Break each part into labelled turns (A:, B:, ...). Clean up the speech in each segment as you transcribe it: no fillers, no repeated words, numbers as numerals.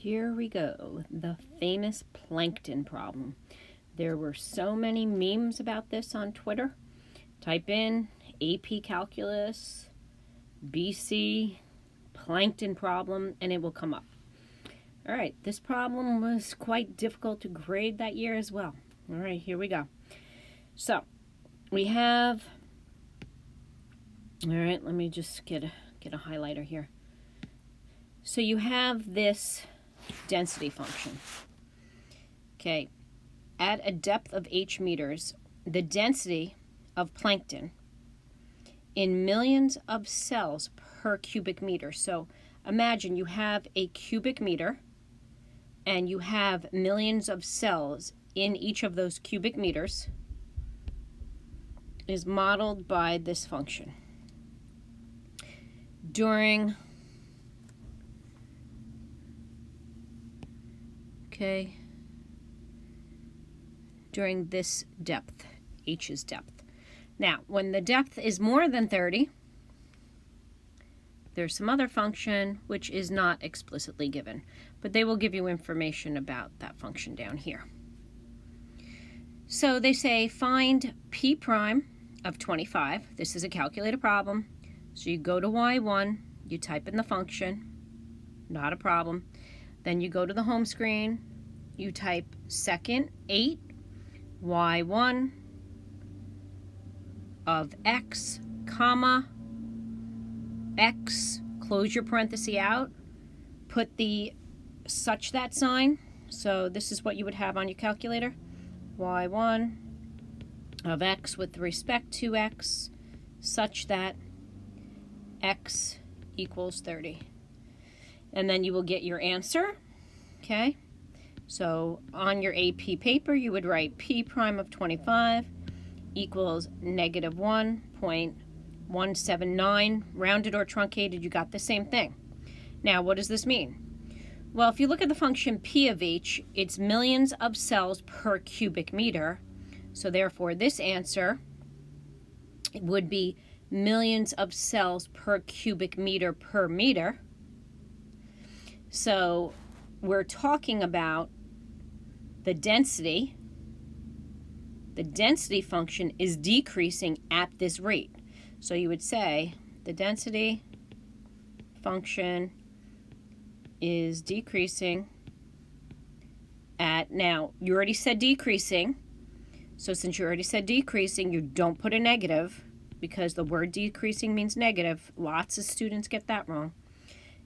A: Here we go, the famous plankton problem. There were so many memes about this on Twitter. Type in AP Calculus BC plankton problem and it will come up. All right, this problem was quite difficult to grade that year as well. All right, here we go. So we have, all right, let me just get a highlighter here. So you have this density function. Okay, at a depth of h meters, the density of plankton in millions of cells per cubic meter. So imagine you have a cubic meter and you have millions of cells in each of those cubic meters is modeled by this function. During this depth, h's depth. Now, when the depth is more than 30, there's some other function which is not explicitly given, but they will give you information about that function down here. So they say find p prime of 25. This is a calculated problem. So you go to y1, you type in the function, not a problem. Then you go to the home screen, you type second 8 y1 of x, comma, x, close your parenthesis out, put the such that sign. So this is what you would have on your calculator. y1 of x with respect to x, such that x equals 30. And then you will get your answer, okay? So on your AP paper, you would write p prime of 25 equals negative 1.179, rounded or truncated, you got the same thing. Now, what does this mean? Well, if you look at the function p of h, it's millions of cells per cubic meter. So therefore, this answer would be millions of cells per cubic meter per meter. So we're talking about the density. The density function is decreasing at this rate. So you would say the density function is decreasing at, now you already said decreasing, so since you already said decreasing, you don't put a negative because the word decreasing means negative. Lots of students get that wrong.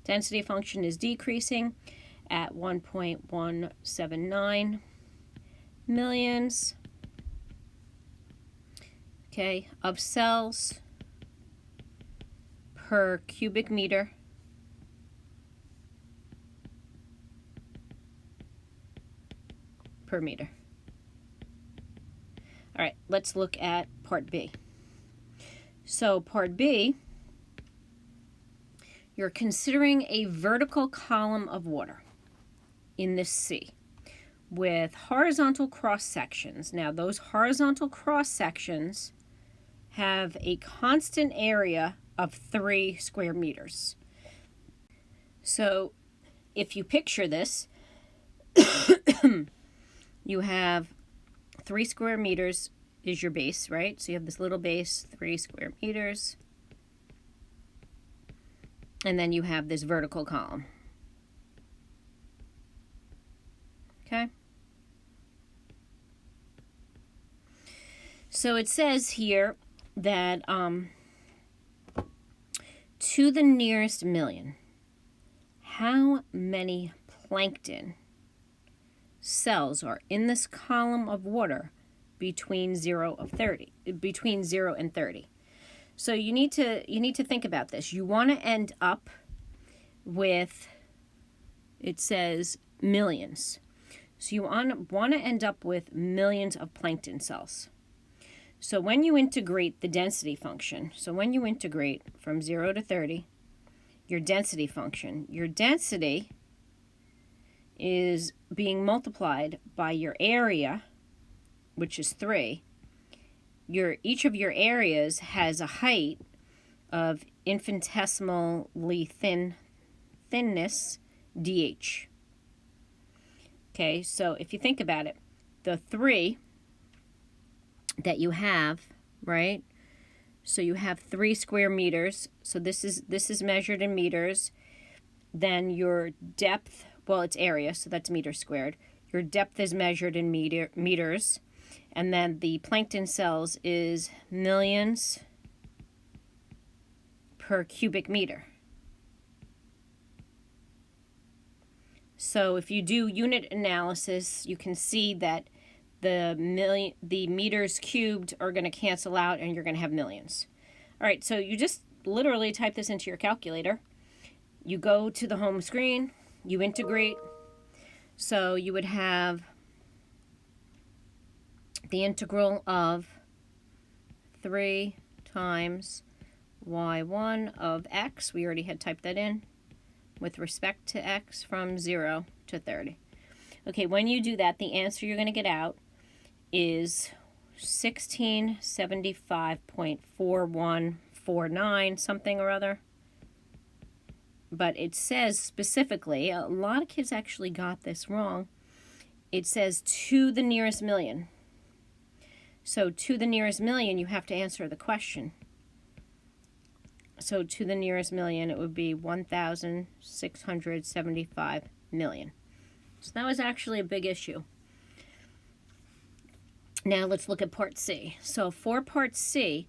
A: Density function is decreasing at 1.179 millions, okay, of cells per cubic meter per meter. All right, let's look at part B. So part B, you're considering a vertical column of water in this sea with horizontal cross sections. Now those horizontal cross sections have a constant area of 3 square meters. So if you picture this, you have 3 square meters is your base, right? So you have this little base, 3 square meters. And then you have this vertical column. Okay? So it says here that to the nearest million, how many plankton cells are in this column of water between 0 and 30? So you need to think about this. You want to end up with, it says millions. So you want to end up with millions of plankton cells. So when you integrate the density function, so when you integrate from 0 to 30, your density function, your density is being multiplied by your area, which is 3. Each of your areas has a height of infinitesimally thinness, dH. Okay, so if you think about it, the 3 that you have, right? So you have 3 square meters. So this is measured in meters. Then your depth, well, it's area, so that's meters squared. Your depth is measured in meters. And then the plankton cells is millions per cubic meter. So if you do unit analysis, you can see that the meters cubed are going to cancel out and you're going to have millions. All right, so you just literally type this into your calculator. You go to the home screen, you integrate. So you would have the integral of 3 times y1 of x. We already had typed that in with respect to x from 0 to 30. Okay, when you do that, the answer you're going to get out is 1675.4149 something or other. But it says specifically, a lot of kids actually got this wrong. It says to the nearest million. So to the nearest million, you have to answer the question. So to the nearest million, it would be 1,675 million. So that was actually a big issue. Now let's look at part C. So for part C,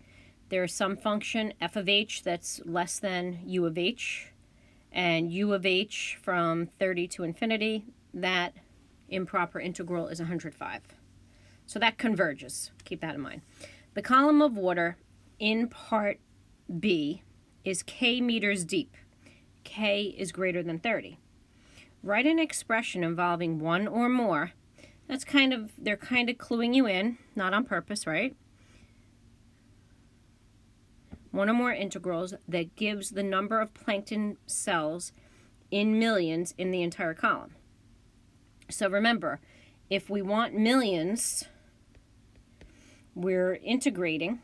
A: there is some function f of h that's less than u of h, and u of h from 30 to infinity, that improper integral is 105. So that converges. Keep that in mind. The column of water in part B is k meters deep. K is greater than 30. Write an expression involving one or more. They're kind of cluing you in, not on purpose, right? One or more integrals that gives the number of plankton cells in millions in the entire column. So remember, if we want millions, we're integrating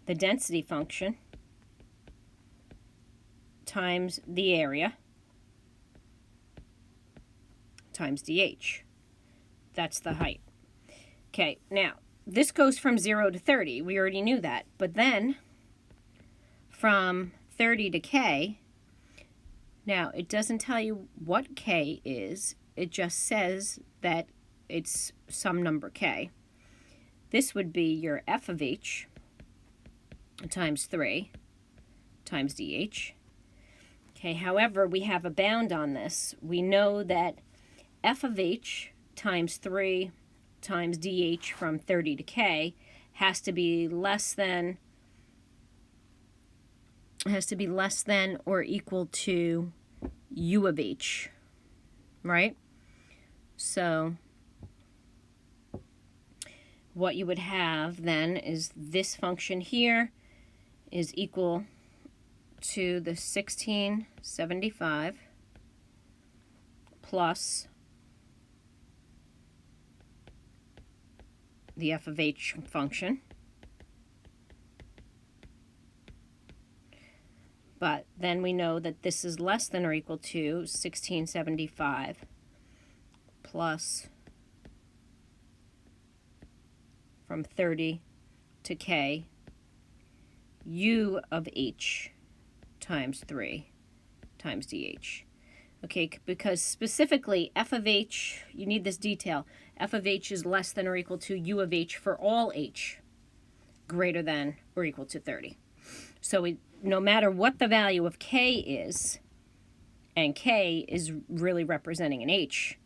A: the density function times the area times dh. That's the height. Okay, now this goes from 0 to 30. We already knew that. But then from 30 to k, now it doesn't tell you what k is. It just says that it's some number k. This would be your f of h times 3 times dh. Okay, however, we have a bound on this. We know that f of h times 3 times dh from 30 to k has to be less than or equal to u of h, right? So what you would have then is this function here is equal to the 1675 plus the f of h function. But then we know that this is less than or equal to 1675 plus from 30 to k u of h times 3 times dh. Okay, because specifically f of h, you need this detail, f of h is less than or equal to u of h for all h greater than or equal to 30. So no matter what the value of k is, and k is really representing an h,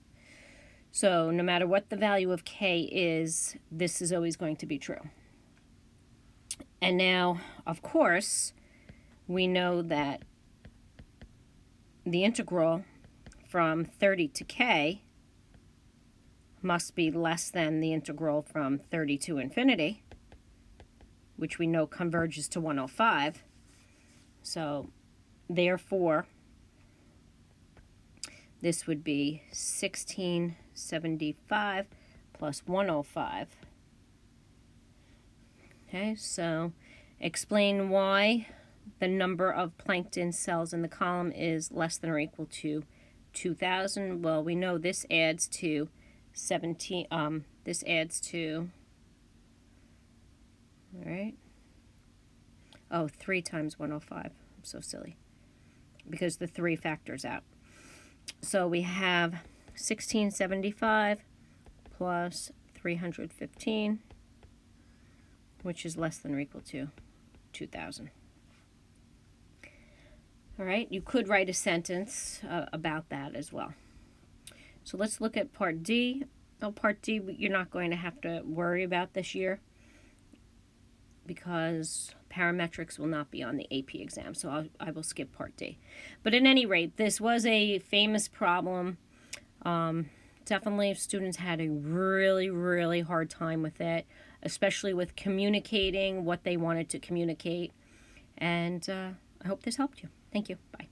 A: so no matter what the value of k is, this is always going to be true. And now, of course, we know that the integral from 30 to k must be less than the integral from 30 to infinity, which we know converges to 105. So therefore, this would be 1675 plus 105. Okay, so explain why the number of plankton cells in the column is less than or equal to 2,000. Well, we know this adds to 17, this adds to, all right, oh, 3 times 105. I'm so silly because the 3 factors out. So we have 1675 plus 315, which is less than or equal to 2,000. All right, you could write a sentence about that as well. So let's look at Part D. Oh, Part D, you're not going to have to worry about this year because parametrics will not be on the AP exam, so I will skip Part D. But at any rate, this was a famous problem. Definitely students had a really, really hard time with it, especially with communicating what they wanted to communicate. And I hope this helped you. Thank you. Bye.